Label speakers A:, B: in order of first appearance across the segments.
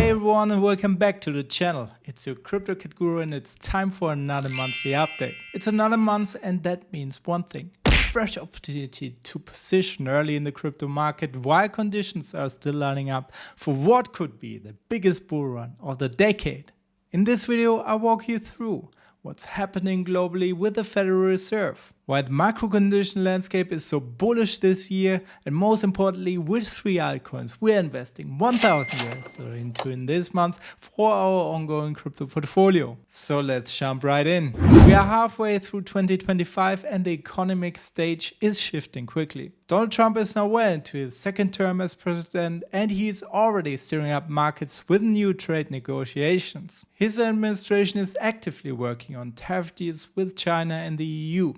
A: Hey everyone and welcome back to the channel. It's your Cryptocat-Guru and it's time for another monthly update. It's another month and that means one thing. Fresh opportunity to position early in the crypto market while conditions are still lining up for what could be the biggest bull run of the decade. In this video I'll walk you through what's happening globally with the Federal Reserve, why the macro condition landscape is so bullish this year, and most importantly, which three altcoins we're investing $1,000 into in this month for our ongoing crypto portfolio. So let's jump right in. We are halfway through 2025 and the economic stage is shifting quickly. Donald Trump is now well into his second term as president and he is already stirring up markets with new trade negotiations. His administration is actively working on tariff deals with China and the EU,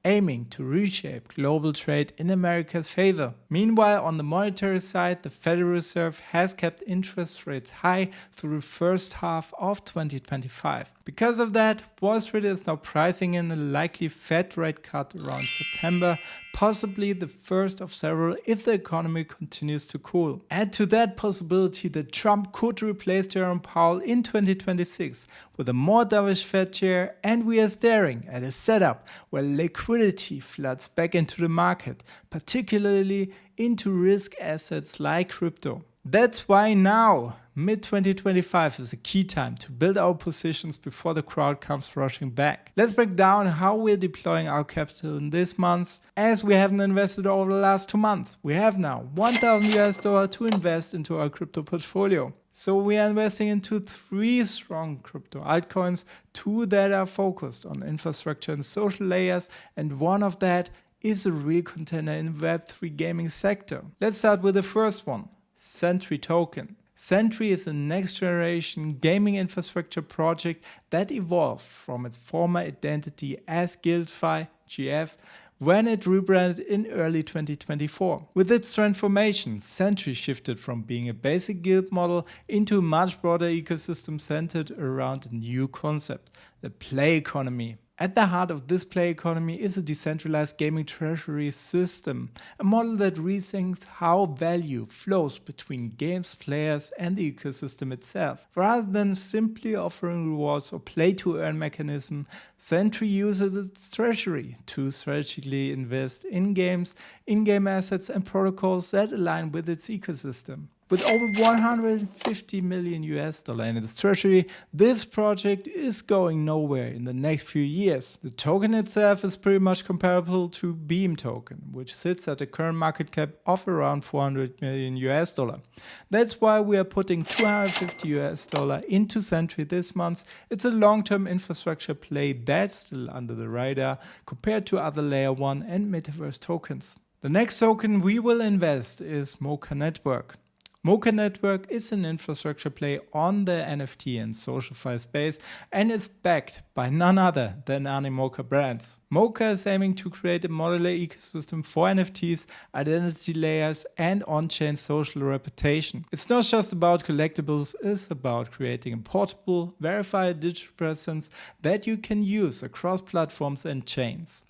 A: aiming to reshape global trade in America's favor. Meanwhile, on the monetary side, the Federal Reserve has kept interest rates high through the first half of 2025. Because of that, Wall Street is now pricing in a likely Fed rate cut around September, possibly the first of several if the economy continues to cool. Add to that possibility that Trump could replace Jerome Powell in 2026 with a more dovish Fed chair, and we are staring at a setup where liquidity floods back into the market, particularly into risk assets like crypto. That's why now, mid-2025 is a key time to build our positions before the crowd comes rushing back. Let's break down how we're deploying our capital in this month, as we haven't invested over the last 2 months. We have now $1,000 to invest into our crypto portfolio. So we are investing into 3 strong crypto altcoins, 2 that are focused on infrastructure and social layers, and one of that is a real contender in the Web3 gaming sector. Let's start with the first one. ZENTRY token. ZENTRY is a next generation gaming infrastructure project that evolved from its former identity as GuildFi GF when it rebranded in early 2024. With its transformation, ZENTRY shifted from being a basic guild model into a much broader ecosystem centered around a new concept, the play economy. At the heart of this play economy is a decentralized gaming treasury system, a model that rethinks how value flows between games, players, and the ecosystem itself. Rather than simply offering rewards or play-to-earn mechanism, ZENTRY uses its treasury to strategically invest in games, in-game assets, and protocols that align with its ecosystem. With over $150 million in its treasury, this project is going nowhere in the next few years. The token itself is pretty much comparable to Beam token, which sits at a current market cap of around $400 million. That's why we are putting $250 into ZENTRY this month. It's a long-term infrastructure play that's still under the radar compared to other layer 1 and metaverse tokens. The next token we will invest is Mocha Network. Mocha Network is an infrastructure play on the NFT and SocialFi space and is backed by none other than Animoca brands. Mocha is aiming to create a modular ecosystem for NFTs, identity layers, and on-chain social reputation. It's not just about collectibles, it's about creating a portable, verified digital presence that you can use across platforms and chains.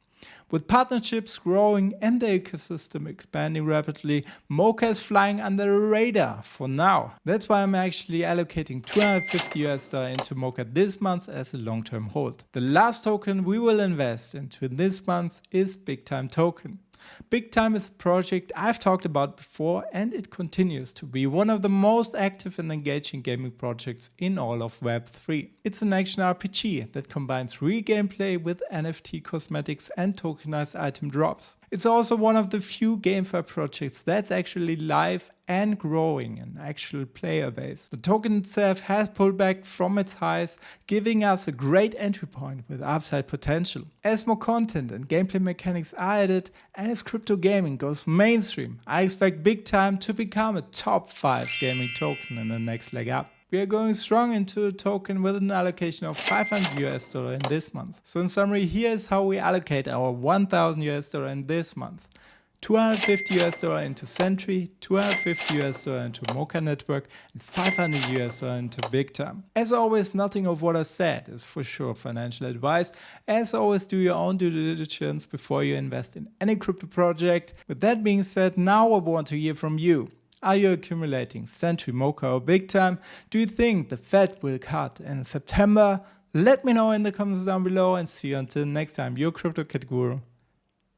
A: With partnerships growing and the ecosystem expanding rapidly, Mocha is flying under the radar for now. That's why I'm actually allocating $250 into Mocha this month as a long-term hold. The last token we will invest into this month is Big Time token. Big Time is a project I've talked about before and it continues to be one of the most active and engaging gaming projects in all of Web3. It's an action RPG that combines real gameplay with NFT cosmetics and tokenized item drops. It's also one of the few GameFi projects that's actually live and growing an actual player base. The token itself has pulled back from its highs, giving us a great entry point with upside potential. As more content and gameplay mechanics are added and as crypto gaming goes mainstream, I expect Big Time to become a top 5 gaming token in the next leg up. We are going strong into the token with an allocation of $500 in this month. So in summary, here is how we allocate our $1,000 in this month. $250 into ZENTRY, $250 into Mocha Network, and $500 into Big Time. As always, nothing of what I said is for sure financial advice. As always, do your own due diligence before you invest in any crypto project. With that being said, now I want to hear from you. Are you accumulating ZENTRY, Mocha or big time? Do you think the Fed will cut in September? Let me know in the comments down below and see you until next time. Your Cryptocat-Guru.